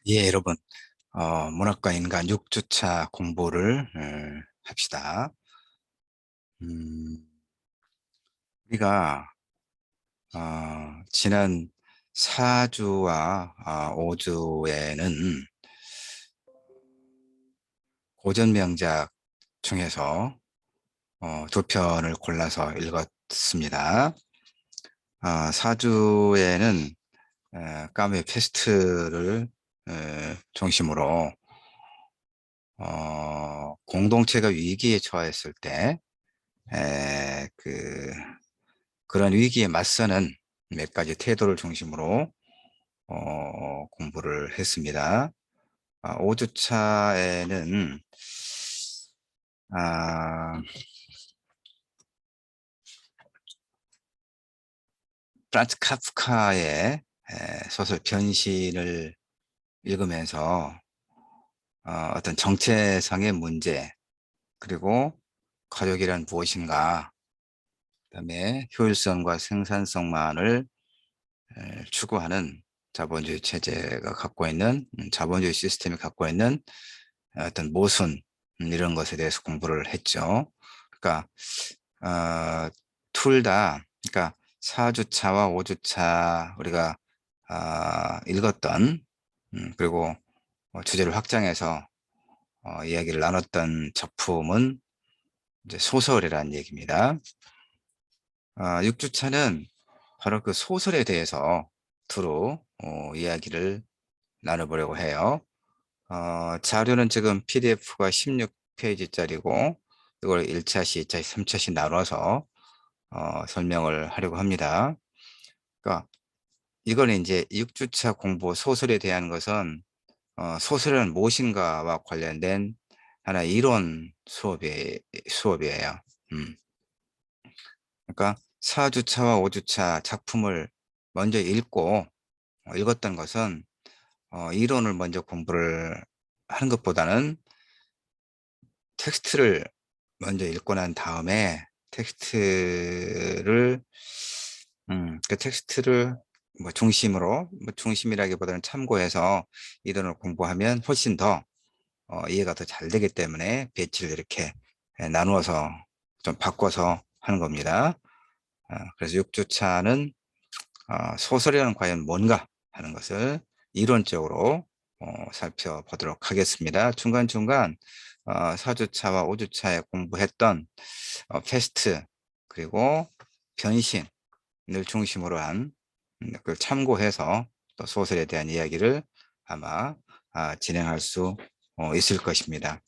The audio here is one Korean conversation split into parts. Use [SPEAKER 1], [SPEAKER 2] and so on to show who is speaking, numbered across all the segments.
[SPEAKER 1] 예, 여러분, 문학과 인간 6주차 공부를 합시다. 음, 우리가 지난 4주와 5주에는 고전 명작 중에서 두 편을 골라서 읽었습니다. 4주에는 까메 페스트를 중심으로 공동체가 위기에 처했을 때 그런 위기에 맞서는 몇 가지 태도를 중심으로 공부를 했습니다. 5주차에는 프란츠 카프카의 소설 변신을 읽으면서 어떤 정체성의 문제, 그리고 가족이란 무엇인가, 그다음에 효율성과 생산성만을 추구하는 자본주의 체제가 갖고 있는 자본주의 시스템이 갖고 있는 어떤 모순, 이런 것에 대해서 공부를 했죠. 그러니까 둘 다, 그러니까 4주차와 5주차 우리가 읽었던, 그리고 주제를 확장해서 이야기를 나눴던 작품은 이제 소설이라는 얘기입니다. 6주차는 바로 그 소설에 대해서 두루 이야기를 나눠보려고 해요. 자료는 지금 PDF가 16페이지짜리고 이걸 1차시, 2차시, 3차시 나눠서 설명을 하려고 합니다. 그러니까 이거는 이제 6주차 공부 소설에 대한 것은 소설은 무엇인가와 관련된 하나의 이론 수업이에요. 음. 그러니까 4주차와 5주차 작품을 먼저 읽었던 것은 이론을 먼저 공부를 하는 것보다는 텍스트를 먼저 읽고 난 다음에 그 텍스트를 뭐 중심으로, 뭐 중심이라기보다는 참고해서 이론을 공부하면 훨씬 더 이해가 더 잘 되기 때문에 배치를 이렇게 나누어서 좀 바꿔서 하는 겁니다. 그래서 6주차는 소설이란 과연 뭔가 하는 것을 이론적으로 살펴보도록 하겠습니다. 중간중간 4주차와 5주차에 공부했던 패스트, 그리고 변신을 중심으로 한 그걸 참고해서 또 소설에 대한 이야기를 아마 진행할 수 있을 것입니다.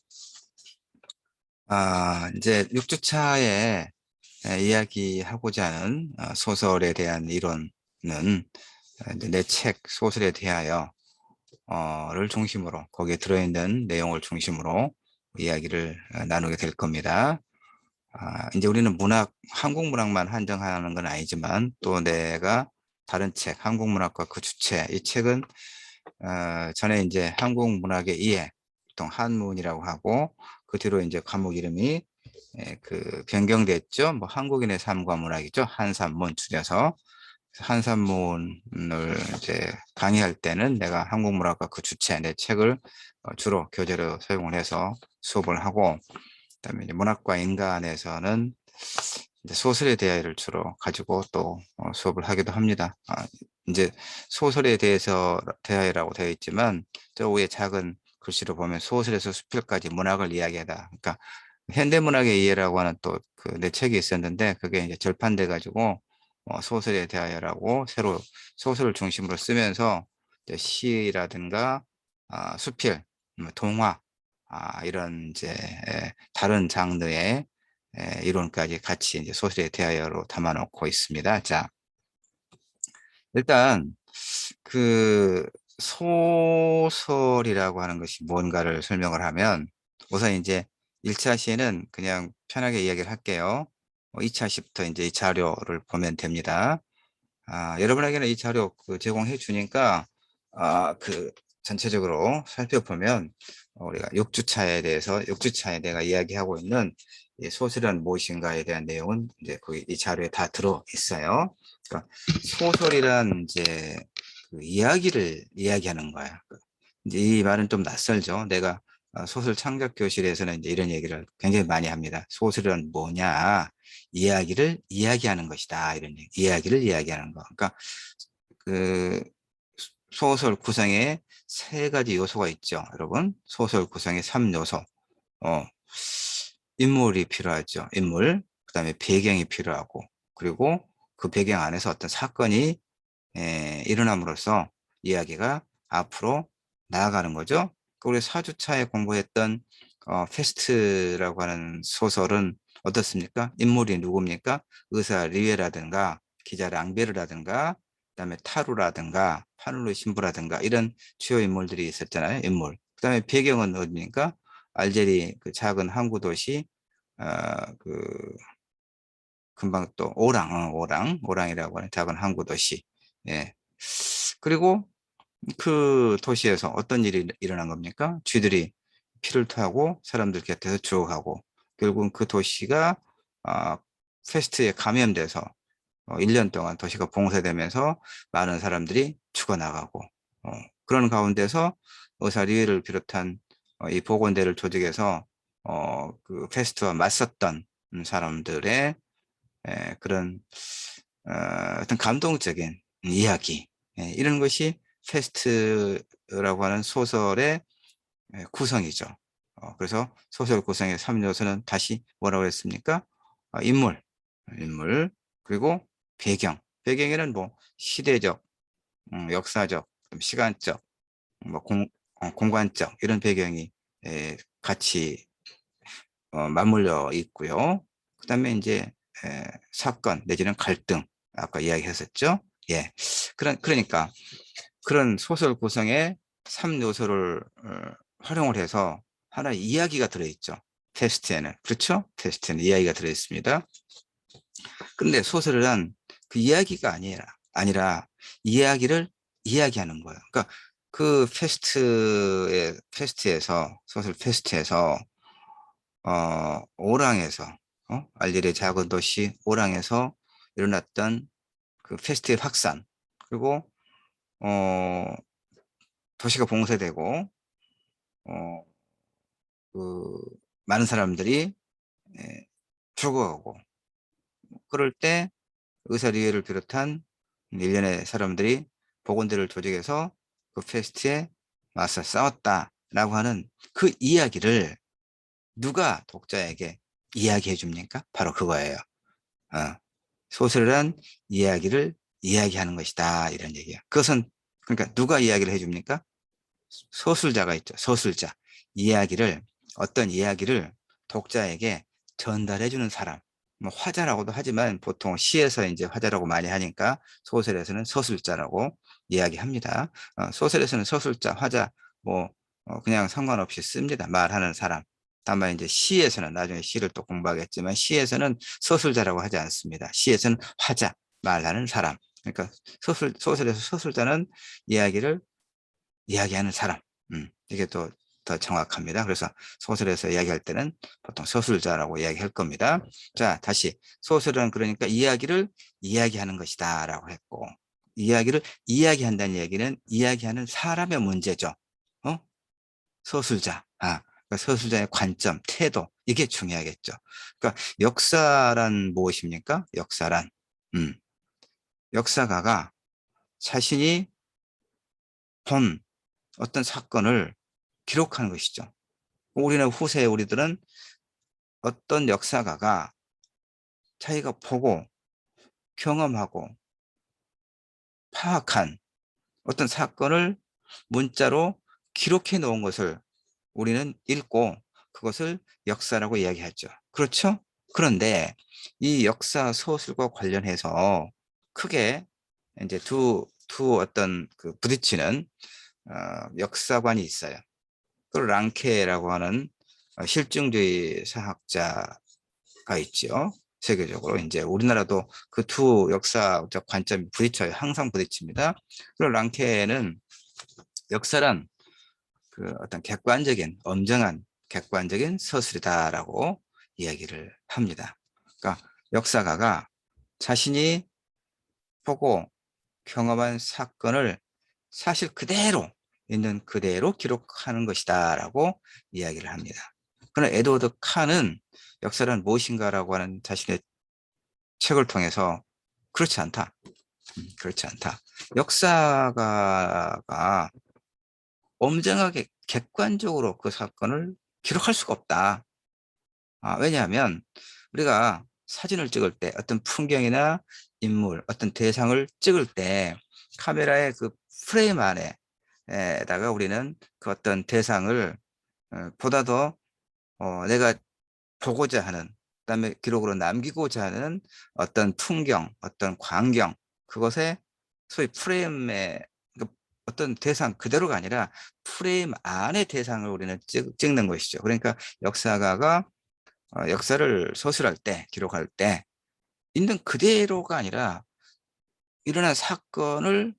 [SPEAKER 1] 이제 6주차에 이야기하고자 하는 소설에 대한 이론은 내 책 소설에 대하여를 중심으로, 거기에 들어있는 내용을 중심으로 이야기를 나누게 될 겁니다. 이제 우리는 한국 문학만 한정하는 건 아니지만 또 내가 다른 책, 한국 문학과 그 주체, 이 책은 전에 이제 한국 문학의 이해, 보통 한문이라고 하고 그 뒤로 이제 과목 이름이 변경됐죠. 뭐 한국인의 삶과 문학이죠. 한산문 줄여서. 한산문을 이제 강의할 때는 내가 한국문학과 그 주체, 내 책을 주로 교재로 사용을 해서 수업을 하고, 그다음에 이제 문학과 인간에서는 이제 소설에 대해를 주로 가지고 또 수업을 하기도 합니다. 이제 소설에 대해서 대하여라고 되어 있지만 저 위에 작은 글씨로 보면 소설에서 수필까지 문학을 이야기하다. 그러니까 현대문학의 이해라고 하는 또 그 내 책이 있었는데 그게 이제 절판돼 가지고 소설에 대하여라고 새로 소설을 중심으로 쓰면서 이제 시라든가 수필, 동화, 이런 이제 다른 장르의 이론까지 같이 이제 소설에 대하여로 담아놓고 있습니다. 자, 일단 그 소설이라고 하는 것이 뭔가를 설명을 하면 우선 이제 1차 시에는 그냥 편하게 이야기를 할게요. 2차 시부터 이제 이 자료를 보면 됩니다. 여러분에게는 이 자료 제공해 주니까 그 전체적으로 살펴보면 우리가 6주차에 내가 이야기하고 있는 이 소설은 무엇인가에 대한 내용은 이제 거기 이 자료에 다 들어 있어요. 그러니까 소설이란 이제 그 이야기를 이야기하는 거야. 이제 이 말은 좀 낯설죠. 내가 소설 창작 교실에서는 이제 이런 얘기를 굉장히 많이 합니다. 소설은 뭐냐? 이야기를 이야기하는 것이다. 이런 얘기. 이야기를 이야기하는 거. 그러니까 그 소설 구성에 세 가지 요소가 있죠. 여러분, 소설 구성의 3요소. 어, 인물이 필요하죠. 인물. 그다음에 배경이 필요하고, 그리고 그 배경 안에서 어떤 사건이 일어남으로써 이야기가 앞으로 나아가는 거죠. 우리 4주차에 공부했던 페스트라고 하는 소설은 어떻습니까? 인물이 누굽니까? 의사 리웨라든가 기자 랑베르라든가 그다음에 타루라든가 파눌로 신부라든가 이런 주요 인물들이 있었잖아요. 인물. 그다음에 배경은 어디입니까? 알제리 그 작은 항구 도시 그 금방 또 오랑이라고 하는 작은 항구 도시. 예. 그리고 그 도시에서 어떤 일이 일어난 겁니까? 쥐들이 피를 토하고 사람들 곁에서 죽어가고 결국은 그 도시가 아, 페스트에 감염돼서 1년 동안 도시가 봉쇄되면서 많은 사람들이 죽어나가고 어, 그런 가운데서 의사 리에를 비롯한 이 보건대를 조직해서 그 페스트와 맞섰던 사람들의 그런 어떤 감동적인 이야기 이런 것이 페스트라고 하는 소설의 구성이죠. 그래서 소설 구성의 3요소는 다시 뭐라고 했습니까? 인물, 인물, 그리고 배경. 배경에는 뭐 시대적, 역사적, 시간적, 뭐 공간적 이런 배경이 같이 맞물려 있고요. 그다음에 이제 사건 내지는 갈등 아까 이야기했었죠. 예. 그러니까 그런 소설 구성의 3요소를 활용을 해서 하나의 이야기가 들어있죠. 테스트에는. 그렇죠? 테스트에는 이야기가 들어있습니다. 근데 소설은 그 이야기가 아니라 이야기를 이야기하는 거예요. 그러니까 그 페스트에서, 소설 페스트에서, 오랑에서, 알제리의 작은 도시 오랑에서 일어났던 그 페스트의 확산, 그리고, 어, 도시가 봉쇄되고, 어, 그, 많은 사람들이 죽어가고, 그럴 때 의사리회를 비롯한 일련의 사람들이 복원대를 조직해서 그 페스트에 맞서 싸웠다라고 하는 그 이야기를 누가 독자에게 이야기해 줍니까? 바로 그거예요. 어, 소설이란 이야기를 이야기하는 것이다. 이런 얘기야. 그것은 그러니까 누가 이야기를 해 줍니까? 서술자가 있죠. 서술자. 어떤 이야기를 독자에게 전달해 주는 사람. 뭐 화자라고도 하지만 보통 시에서 이제 화자라고 많이 하니까 소설에서는 서술자라고 이야기합니다. 소설에서는 서술자, 화자 뭐 그냥 상관없이 씁니다. 말하는 사람. 다만 이제 시에서는 나중에 시를 또 공부하겠지만 시에서는 서술자라고 하지 않습니다. 시에서는 화자, 말하는 사람. 그러니까 소설에서 서술자는 이야기를 이야기하는 사람. 이게 더 정확합니다. 그래서 소설에서 이야기할 때는 보통 서술자라고 이야기할 겁니다. 자, 다시. 소설은 그러니까 이야기를 이야기하는 것이다 라고 했고, 이야기를 이야기한다는 얘기는 이야기하는 사람의 문제죠. 어? 서술자. 그러니까 서술자의 관점, 태도. 이게 중요하겠죠. 그러니까 역사란 무엇입니까? 역사란. 음, 역사가가 자신이 본 어떤 사건을 기록하는 것이죠. 우리들은 어떤 역사가가 자기가 보고 경험하고 파악한 어떤 사건을 문자로 기록해 놓은 것을 우리는 읽고 그것을 역사라고 이야기하죠. 그렇죠? 그런데 이 역사 소설과 관련해서 크게 이제 두 어떤 그 부딪히는 역사관이 있어요. 그 랑케라고 하는 실증주의 사학자가 있죠. 세계적으로 이제 우리나라도 그 두 역사적 관점이 부딪혀요. 항상 부딪힙니다. 그리고 랑케는 역사란 그 어떤 객관적인 엄정한 객관적인 서술이다라고 이야기를 합니다. 그러니까 역사가가 자신이 보고 경험한 사건을 사실 그대로 있는 그대로 기록하는 것이다라고 이야기를 합니다. 그러나 에드워드 칸은 역사란 무엇인가라고 하는 자신의 책을 통해서 그렇지 않다. 그렇지 않다. 역사가가 엄정하게 객관적으로 그 사건을 기록할 수가 없다. 왜냐하면 우리가 사진을 찍을 때 어떤 풍경이나 인물, 어떤 대상을 찍을 때 카메라의 그 프레임 안에다가 우리는 그 어떤 대상을 보다 더 내가 보고자 하는, 그다음에 기록으로 남기고자 하는 어떤 풍경, 어떤 광경, 그것에 소위 프레임에 어떤 대상 그대로가 아니라 프레임 안의 대상을 우리는 찍는 것이죠. 그러니까 역사가가 역사를 서술할 때, 기록할 때 있는 그대로가 아니라 일어난 사건을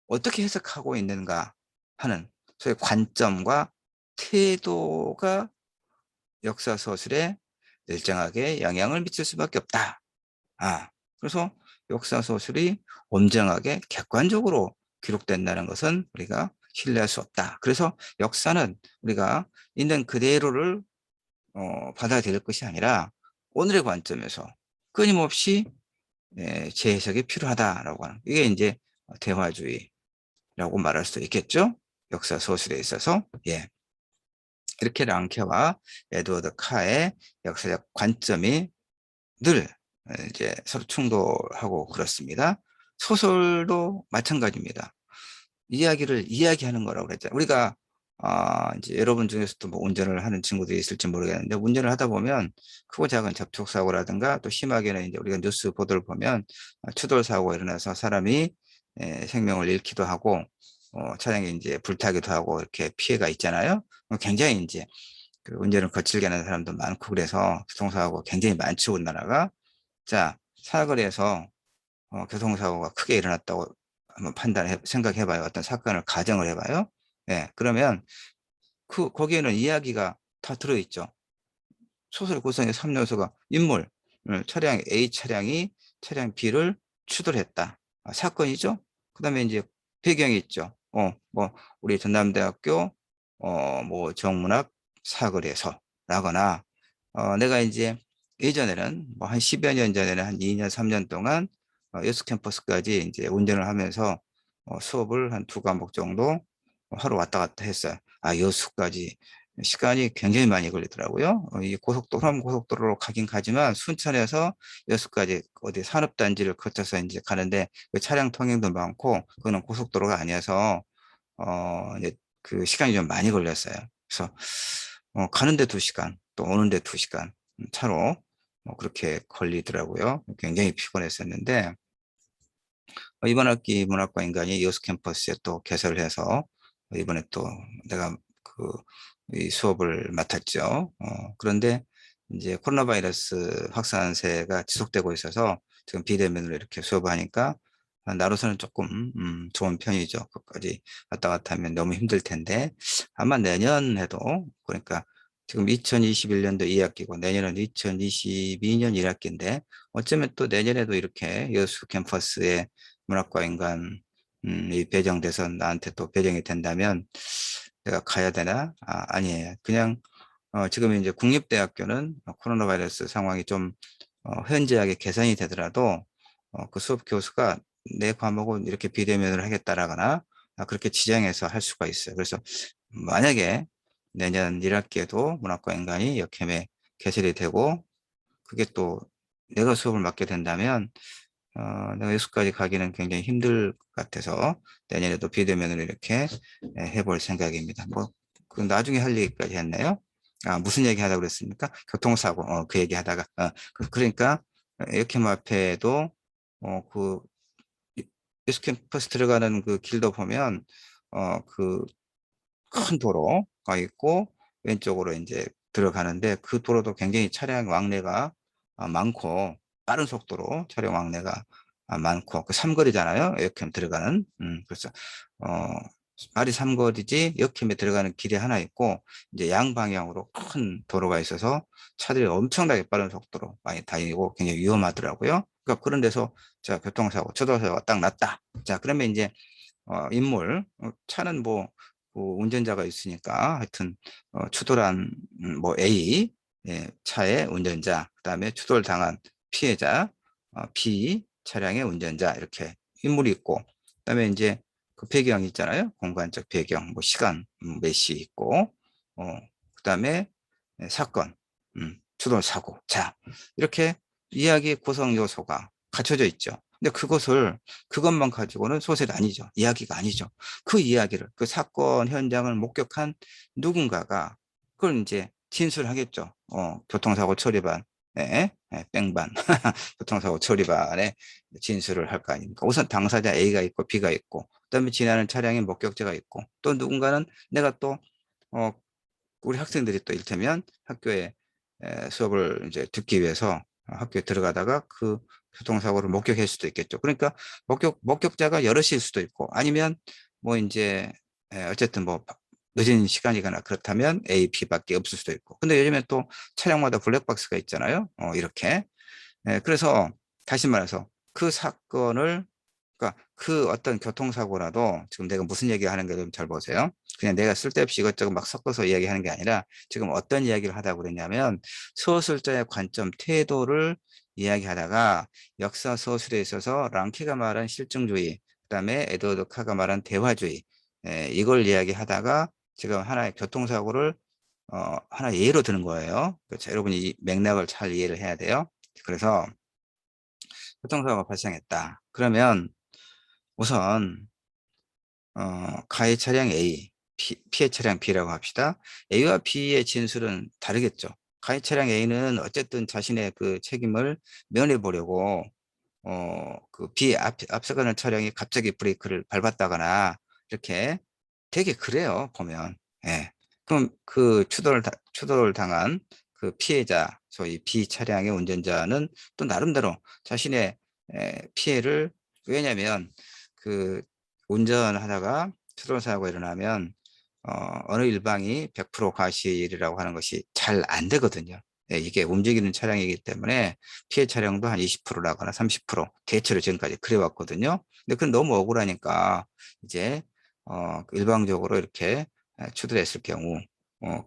[SPEAKER 1] 어떻게 해석하고 있는가 하는 소위 관점과 태도가 역사 서술에 일정하게 영향을 미칠 수밖에 없다. 그래서 역사 서술이 엄정하게 객관적으로 기록된다는 것은 우리가 신뢰할 수 없다. 그래서 역사는 우리가 있는 그대로를 받아들일 것이 아니라 오늘의 관점에서 끊임없이 재해석이 필요하다라고 하는, 이게 이제 대화주의라고 말할 수 있겠죠. 역사 서술에 있어서. 예. 이렇게 랑케와 에드워드 카의 역사적 관점이 늘 이제 서로 충돌하고 그렇습니다. 소설도 마찬가지입니다. 이야기를 이야기하는 거라고 그랬잖아요. 우리가 이제 여러분 중에서도 뭐 운전을 하는 친구들이 있을지 모르겠는데, 운전을 하다 보면 크고 작은 접촉사고라든가 또 심하게는 이제 우리가 뉴스 보도를 보면 추돌사고가 일어나서 사람이 생명을 잃기도 하고 차량이 이제 불타기도 하고 이렇게 피해가 있잖아요. 굉장히 이제 그 운전을 거칠게 하는 사람도 많고, 그래서 교통사고가 굉장히 많죠, 우리나라가. 자, 사거리에서 교통사고가 크게 일어났다고 한번 생각해봐요. 어떤 사건을 가정을 해봐요. 예, 그러면 거기에는 이야기가 다 들어있죠. 소설 구성의 3요소가 인물, 차량 A 차량이 차량 B를 추돌했다. 사건이죠. 그 다음에 이제 배경이 있죠. 뭐 우리 전남대학교 뭐 정문앞 사거리에서 라거나, 내가 이제 예전에는 뭐 한 10여 년 전에는 한 2년, 3년 동안 여수 캠퍼스까지 이제 운전을 하면서 수업을 한 2과목 정도 하루 왔다 갔다 했어요. 여수까지 시간이 굉장히 많이 걸리더라고요. 이 호남 고속도로로 가긴 가지만 순천에서 여수까지 어디 산업단지를 거쳐서 이제 가는데 그 차량 통행도 많고 그거는 고속도로가 아니어서 이제 그 시간이 좀 많이 걸렸어요. 그래서 가는데 2시간, 또 오는데 2시간 차로 그렇게 걸리더라고요. 굉장히 피곤했었는데, 이번 학기 문학과 인간이 여수 캠퍼스에 또 개설을 해서 이번에 또 내가 이 수업을 맡았죠. 그런데 이제 코로나 바이러스 확산세가 지속되고 있어서 지금 비대면으로 이렇게 수업을 하니까 나로서는 조금 좋은 편이죠. 끝까지 왔다 갔다 하면 너무 힘들 텐데, 아마 내년에도, 그러니까 지금 2021년도 2학기고 내년은 2022년 1학기인데 어쩌면 또 내년에도 이렇게 여수 캠퍼스에 문학과 인간 이 배정돼서 나한테 또 배정이 된다면 내가 가야 되나? 아니에요. 그냥 지금 이제 국립대학교는 코로나 바이러스 상황이 좀 현저하게 개선이 되더라도 그 수업 교수가 내 과목은 이렇게 비대면으로 하겠다라거나 그렇게 지정해서 할 수가 있어요. 그래서 만약에 내년 1학기에도 문학과 인간이 역캠에 개설이 되고 그게 또 내가 수업을 맡게 된다면 내가 여수까지 가기는 굉장히 힘들 것 같아서 내년에도 비대면으로 이렇게 해볼 생각입니다. 뭐, 그 나중에 할 얘기까지 했네요. 무슨 얘기 하다고 그랬습니까? 교통사고, 그 얘기 하다가. 그러니까, 이렇게 앞에도, 그, 여수 캠퍼스 들어가는 그 길도 보면, 그 큰 도로가 있고, 왼쪽으로 이제 들어가는데 그 도로도 굉장히 차량 왕래가 많고, 빠른 속도로 차량 왕래가 많고, 그 삼거리잖아요. 역캠 들어가는. 그래서, 말이 삼거리지, 역캠에 들어가는 길이 하나 있고, 이제 양방향으로 큰 도로가 있어서 차들이 엄청나게 빠른 속도로 많이 다니고 굉장히 위험하더라고요. 그러니까 그런 데서 자, 교통사고, 초도사고가 딱 났다. 자, 그러면 이제 인물, 차는 뭐 운전자가 있으니까 하여튼 추돌한 뭐 A, 예, 차의 운전자, 그다음에 추돌당한 피해자, B 차량의 운전자, 이렇게 인물이 있고, 그다음에 이제 그 배경 있잖아요. 공간적 배경, 뭐 시간 몇 시 있고, 그다음에 사건, 추돌 사고. 자, 이렇게 이야기 구성 요소가 갖춰져 있죠. 근데 그것만 가지고는 소설이 아니죠. 이야기가 아니죠. 그 이야기를, 그 사건 현장을 목격한 누군가가 그걸 이제 진술하겠죠. 교통사고 처리반, 뺑반, 교통사고 처리반에 진술을 할 거 아닙니까? 우선 당사자 A가 있고 B가 있고, 그다음에 지나는 차량의 목격자가 있고, 또 누군가는 내가 또, 어, 우리 학생들이 또 일테면 학교에 수업을 이제 듣기 위해서 학교에 들어가다가 그 교통사고를 목격할 수도 있겠죠. 그러니까 목격자가 여럿일 수도 있고, 아니면 뭐 이제 어쨌든 뭐 늦은 시간이거나 그렇다면 A, B밖에 없을 수도 있고. 근데 요즘에 또 차량마다 블랙박스가 있잖아요. 이렇게. 그래서 다시 말해서 그 사건을, 그러니까 그 어떤 교통사고라도, 지금 내가 무슨 얘기하는 가 좀 잘 보세요. 그냥 내가 쓸데없이 이것저것 막 섞어서 이야기하는 게 아니라 지금 어떤 이야기를 하다고 그랬냐면, 서술자의 관점, 태도를 이야기하다가 역사 서술에 있어서 랑케가 말한 실증주의, 그다음에 에드워드 카가 말한 대화주의, 이걸 이야기하다가 지금 하나의 교통사고를 하나 예로 드는 거예요. 그렇죠? 여러분이 이 맥락을 잘 이해를 해야 돼요. 그래서 교통사고가 발생했다. 그러면 우선 가해 차량 A, 피해 차량 B라고 합시다. A와 B의 진술은 다르겠죠. 가해 차량 A는 어쨌든 자신의 그 책임을 면해 보려고 그 앞서가는 차량이 갑자기 브레이크를 밟았다거나 이렇게 되게 그래요, 보면. 예. 그럼 그 추돌을 당한 그 피해자, 소위 B 차량의 운전자는 또 나름대로 자신의 피해를, 왜냐면 그 운전하다가 추돌 사고가 일어나면 어느 일방이 100% 과실이라고 하는 것이 잘 안 되거든요. 예, 이게 움직이는 차량이기 때문에 피해 차량도 한 20%라거나 30% 대체로 지금까지 그래왔거든요. 근데 그건 너무 억울하니까 이제 일방적으로 이렇게 추돌했을 경우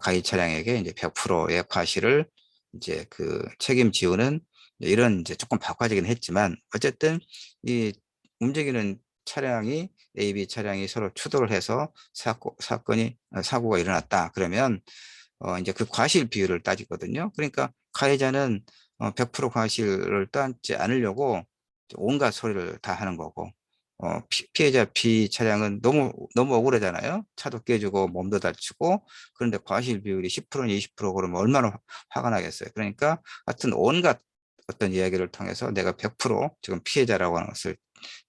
[SPEAKER 1] 가해 차량에게 이제 100%의 과실을 이제 그 책임 지우는, 이런 이제 조금 바꿔지긴 했지만, 어쨌든 이 움직이는 차량이, A, B 차량이 서로 추돌을 해서 사고가 일어났다. 그러면 이제 그 과실 비율을 따지거든요. 그러니까 가해자는 100% 과실을 따지 않으려고 온갖 소리를 다 하는 거고, 피해자 B 차량은 너무 억울하잖아요. 차도 깨지고 몸도 다치고. 그런데 과실 비율이 10%는 20% 그러면 얼마나 화가 나겠어요. 그러니까 하여튼 온갖 어떤 이야기를 통해서 내가 100% 지금 피해자라고 하는 것을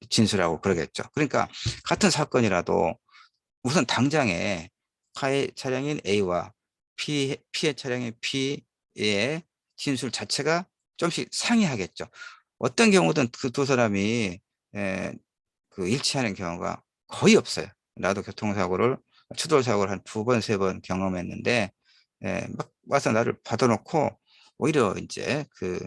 [SPEAKER 1] 진술하고 그러겠죠. 그러니까 같은 사건이라도 우선 당장에 가해 차량인 A와 피해 차량인 B의 진술 자체가 좀씩 상이하겠죠. 어떤 경우든 그 두 사람이 에, 그 일치하는 경우가 거의 없어요. 나도 교통사고를, 추돌사고를 한 두 번, 세 번 경험했는데, 막 와서 나를 받아놓고 오히려 이제 그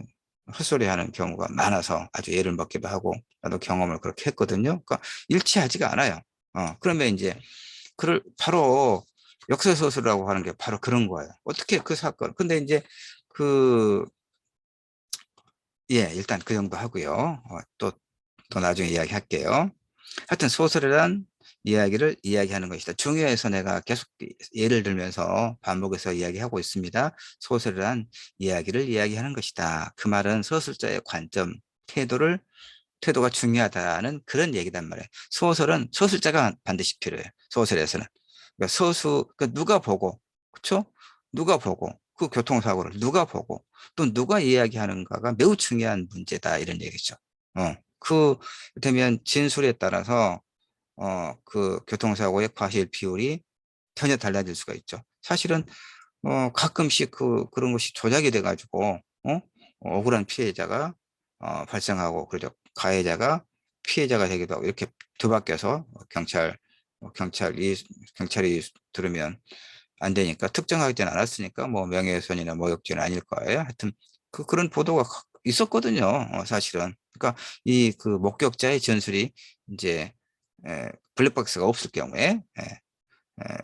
[SPEAKER 1] 헛소리 하는 경우가 많아서 아주 예를 먹기도 하고, 나도 경험을 그렇게 했거든요. 그러니까 일치하지가 않아요. 그러면 이제 그를 바로 역설서술이라고 하는 게 바로 그런 거예요. 어떻게 그 사건. 근데 이제 그, 예, 일단 그 정도 하고요. 또 나중에 이야기할게요. 하여튼 소설이란 이야기를 이야기하는 것이다. 중요해서 내가 계속 예를 들면서 반복해서 이야기하고 있습니다. 소설이란 이야기를 이야기하는 것이다. 그 말은 서술자의 관점, 태도가 중요하다는 그런 얘기단 말이에요. 소설은 서술자가 반드시 필요해요. 소설에서는. 그러니까 그러니까 누가 보고, 그렇죠? 누가 보고, 그 교통사고를 누가 보고, 또 누가 이야기하는가가 매우 중요한 문제다, 이런 얘기죠. 되면 진술에 따라서 그 교통사고의 과실 비율이 전혀 달라질 수가 있죠. 사실은 가끔씩 그런 것이 조작이 돼가지고 억울한 피해자가 발생하고, 그러죠. 가해자가 피해자가 되기도 하고, 이렇게 뒤바뀌어서 경찰이 들으면 안 되니까, 특정하지는 않았으니까 뭐 명예훼손이나 모욕죄는 아닐 거예요. 하여튼 그런 보도가 있었거든요. 사실은. 그러니까 이 그 목격자의 전술이 이제 블랙박스가 없을 경우에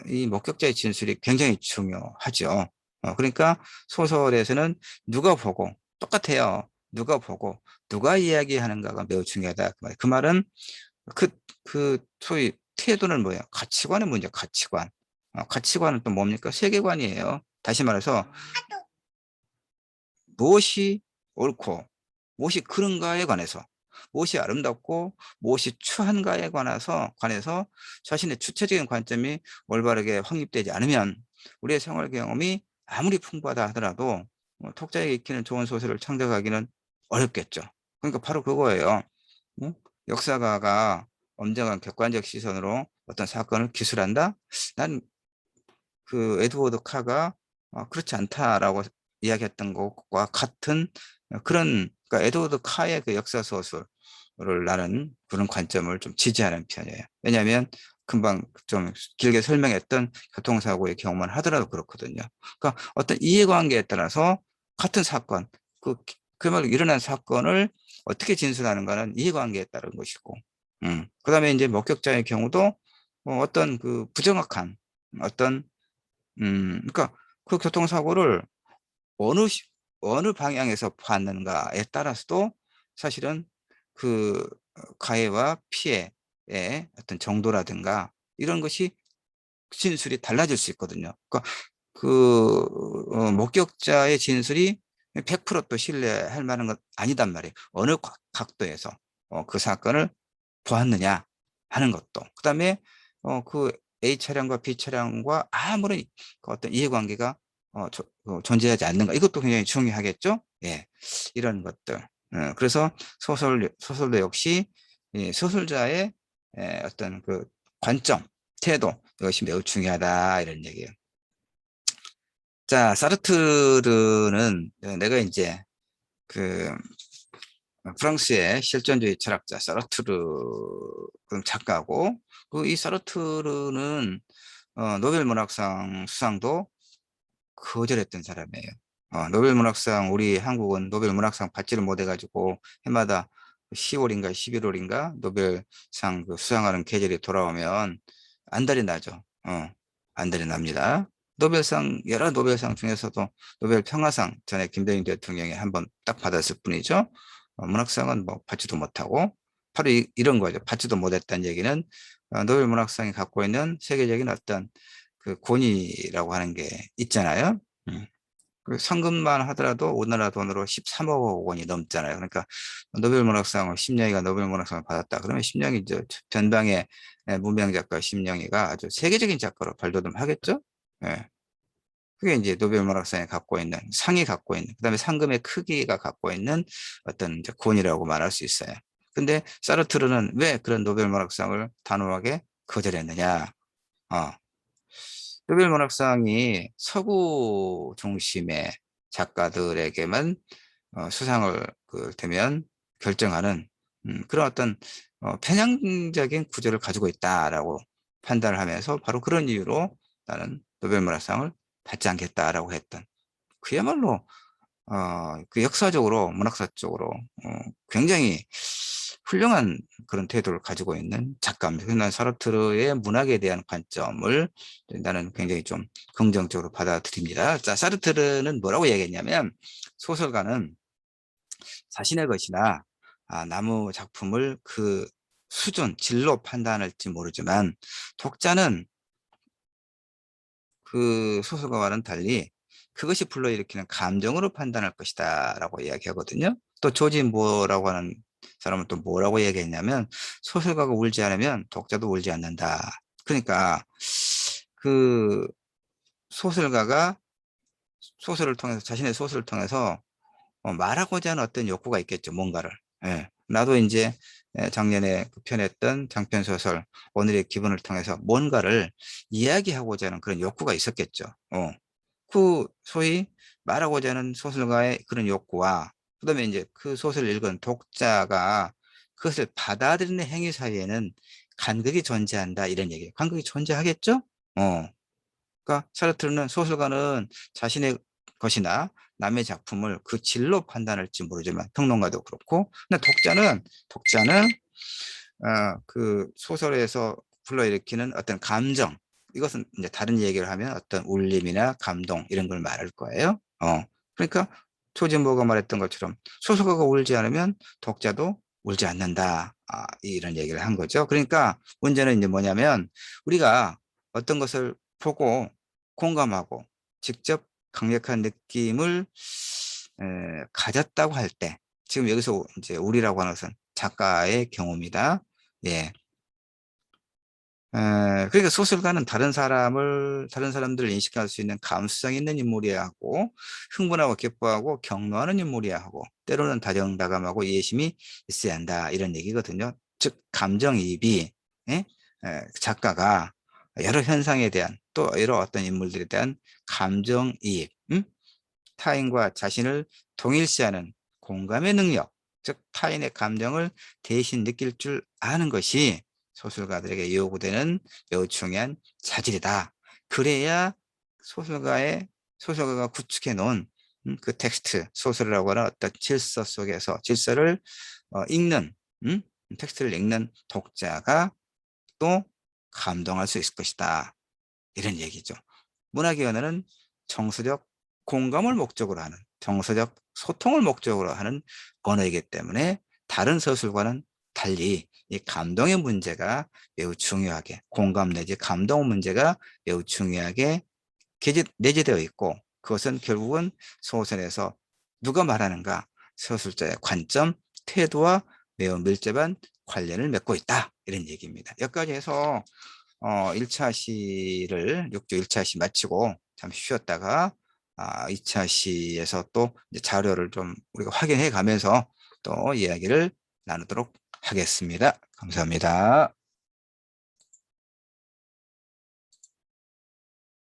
[SPEAKER 1] 이 목격자의 진술이 굉장히 중요하죠. 그러니까 소설에서는 누가 보고 똑같아요. 누가 보고 누가 이야기하는가가 매우 중요하다. 그 말은 그, 소위 태도는 뭐예요? 가치관의 문제, 가치관. 가치관은 또 뭡니까? 세계관이에요. 다시 말해서 무엇이 옳고 무엇이 그른가에 관해서, 무엇이 아름답고 무엇이 추한가에 관해서 자신의 주체적인 관점이 올바르게 확립되지 않으면 우리의 생활 경험이 아무리 풍부하다 하더라도 독자에게 익히는 좋은 소설을 창작하기는 어렵겠죠. 그러니까 바로 그거예요. 역사가가 엄정한 객관적 시선으로 어떤 사건을 기술한다? 난 그 에드워드 카가 그렇지 않다라고 이야기했던 것과 같은 그런, 그러니까 에드워드 카의 그 역사 소설을 나는 그런 관점을 좀 지지하는 편이에요. 왜냐하면 금방 좀 길게 설명했던 교통사고의 경험을 하더라도 그렇거든요. 그러니까 어떤 이해관계에 따라서 같은 사건, 그야말로 일어난 사건을 어떻게 진술하는가는 이해관계에 따른 것이고, 그다음에 이제 목격자의 경우도 어떤 그 부정확한 어떤 그러니까 그 교통사고를 어느 어느 방향에서 봤는가에 따라서도 사실은 그 가해와 피해의 어떤 정도라든가 이런 것이 진술이 달라질 수 있거든요. 그러니까 그 목격자의 진술이 100%또 신뢰할 만한 건 아니단 말이에요. 어느 각도에서 그 사건을 보았느냐 하는 것도. 그다음에 그 A 차량과 B 차량과 아무런 그 어떤 이해관계가 존재하지 않는가. 이것도 굉장히 중요하겠죠. 예, 이런 것들. 그래서 소설도 역시 소설자의 어떤 그 관점, 태도, 이것이 매우 중요하다 이런 얘기예요. 자, 사르트르는 내가 이제 그 프랑스의 실존주의 철학자 사르트르 작가고, 이 사르트르는 노벨 문학상 수상도 거절했던 사람이에요. 노벨 문학상, 우리 한국은 노벨 문학상 받지를 못해가지고 해마다 10월인가 11월인가 노벨상 그 수상하는 계절이 돌아오면 안달이 나죠. 안달이 납니다. 여러 노벨상 중에서도 노벨 평화상 전에 김대중 대통령이 한번 딱 받았을 뿐이죠. 문학상은 뭐 받지도 못하고, 바로 이런 거죠. 받지도 못했다는 얘기는 노벨 문학상이 갖고 있는 세계적인 어떤 그 권위라고 하는 게 있잖아요. 그 상금만 하더라도 우리나라 돈으로 13억 원이 넘잖아요. 그러니까 노벨 문학상을 심령이가 노벨 문학상을 받았다. 그러면 심령이 이제 전방의 무명 작가 심령이가 아주 세계적인 작가로 발돋움하겠죠. 예. 그게 이제 노벨 문학상이 갖고 있는, 상이 갖고 있는, 그다음에 상금의 크기가 갖고 있는 어떤 이제 권위라고 말할 수 있어요. 근데 사르트르는 왜 그런 노벨 문학상을 단호하게 거절했느냐? 어, 노벨 문학상이 서구 중심의 작가들에게만 수상을 되면 결정하는 그런 어떤 편향적인 구조를 가지고 있다라고 판단을 하면서, 바로 그런 이유로 나는 노벨 문학상을 받지 않겠다라고 했던, 그야말로 그 역사적으로 문학사적으로 굉장히 훌륭한 그런 태도를 가지고 있는 작가입니다. 그래서 난 사르트르의 문학에 대한 관점을 나는 굉장히 좀 긍정적으로 받아들입니다. 자, 사르트르는 뭐라고 얘기했냐면, 소설가는 자신의 것이나 나무 작품을 그 수준, 질로 판단할지 모르지만 독자는 그 소설가와는 달리 그것이 불러일으키는 감정으로 판단할 것이다 라고 이야기하거든요. 또 조지 뭐라고 하는 사람은 또 뭐라고 얘기했냐면, 소설가가 울지 않으면 독자도 울지 않는다. 그러니까 그 소설가가 자신의 소설을 통해서 말하고자 하는 어떤 욕구가 있겠죠, 뭔가를. 예. 나도 이제 작년에 편했던 장편 소설 오늘의 기분을 통해서 뭔가를 이야기하고자 하는 그런 욕구가 있었겠죠. 그 소위 말하고자 하는 소설가의 그런 욕구와, 그다음에 이제 그 소설을 읽은 독자가 그것을 받아들이는 행위 사이에는 간극이 존재한다 이런 얘기예요. 간극이 존재하겠죠? 그러니까 사르트르는 소설가는 자신의 것이나 남의 작품을 그 질로 판단할지 모르지만, 평론가도 그렇고, 근데 독자는 그 소설에서 불러일으키는 어떤 감정, 이것은 이제 다른 얘기를 하면 어떤 울림이나 감동 이런 걸 말할 거예요. 그러니까 초진보가 말했던 것처럼 소설가가 울지 않으면 독자도 울지 않는다. 이런 얘기를 한 거죠. 그러니까 문제는 이제 뭐냐면 우리가 어떤 것을 보고 공감하고 직접 강력한 느낌을 가졌다고 할 때, 지금 여기서 이제 우리라고 하는 것은 작가의 경우입니다. 예. 그러니까 소설가는 다른 사람들을 인식할 수 있는 감수성 있는 인물이어야 하고, 흥분하고 기뻐하고 격노하는 인물이어야 하고, 때로는 다정다감하고 이해심이 있어야 한다. 이런 얘기거든요. 즉, 감정이입이, 예? 작가가 여러 현상에 대한, 또 여러 어떤 인물들에 대한 감정이입, 타인과 자신을 동일시하는 공감의 능력, 즉 타인의 감정을 대신 느낄 줄 아는 것이 소설가들에게 요구되는 매우 중요한 자질이다. 그래야 소설가가 구축해 놓은 그 텍스트, 소설이라고 하는 어떤 질서 속에서 질서를 읽는, 텍스트를 읽는 독자가 또 감동할 수 있을 것이다. 이런 얘기죠. 문학의 언어는 정서적 공감을 목적으로 하는, 정서적 소통을 목적으로 하는 언어이기 때문에 다른 서술과는 달리 이 감동의 문제가 매우 중요하게, 공감 내지 감동 문제가 매우 중요하게 내재되어 있고, 그것은 결국은 소설에서 누가 말하는가, 서술자의 관점, 태도와 매우 밀접한 관련을 맺고 있다. 이런 얘기입니다. 여기까지 해서 1차 시를 6조 1차 시 마치고 잠시 쉬었다가 2차 시에서 또 이제 자료를 좀 우리가 확인해 가면서 또 이야기를 나누도록 하겠습니다. 감사합니다.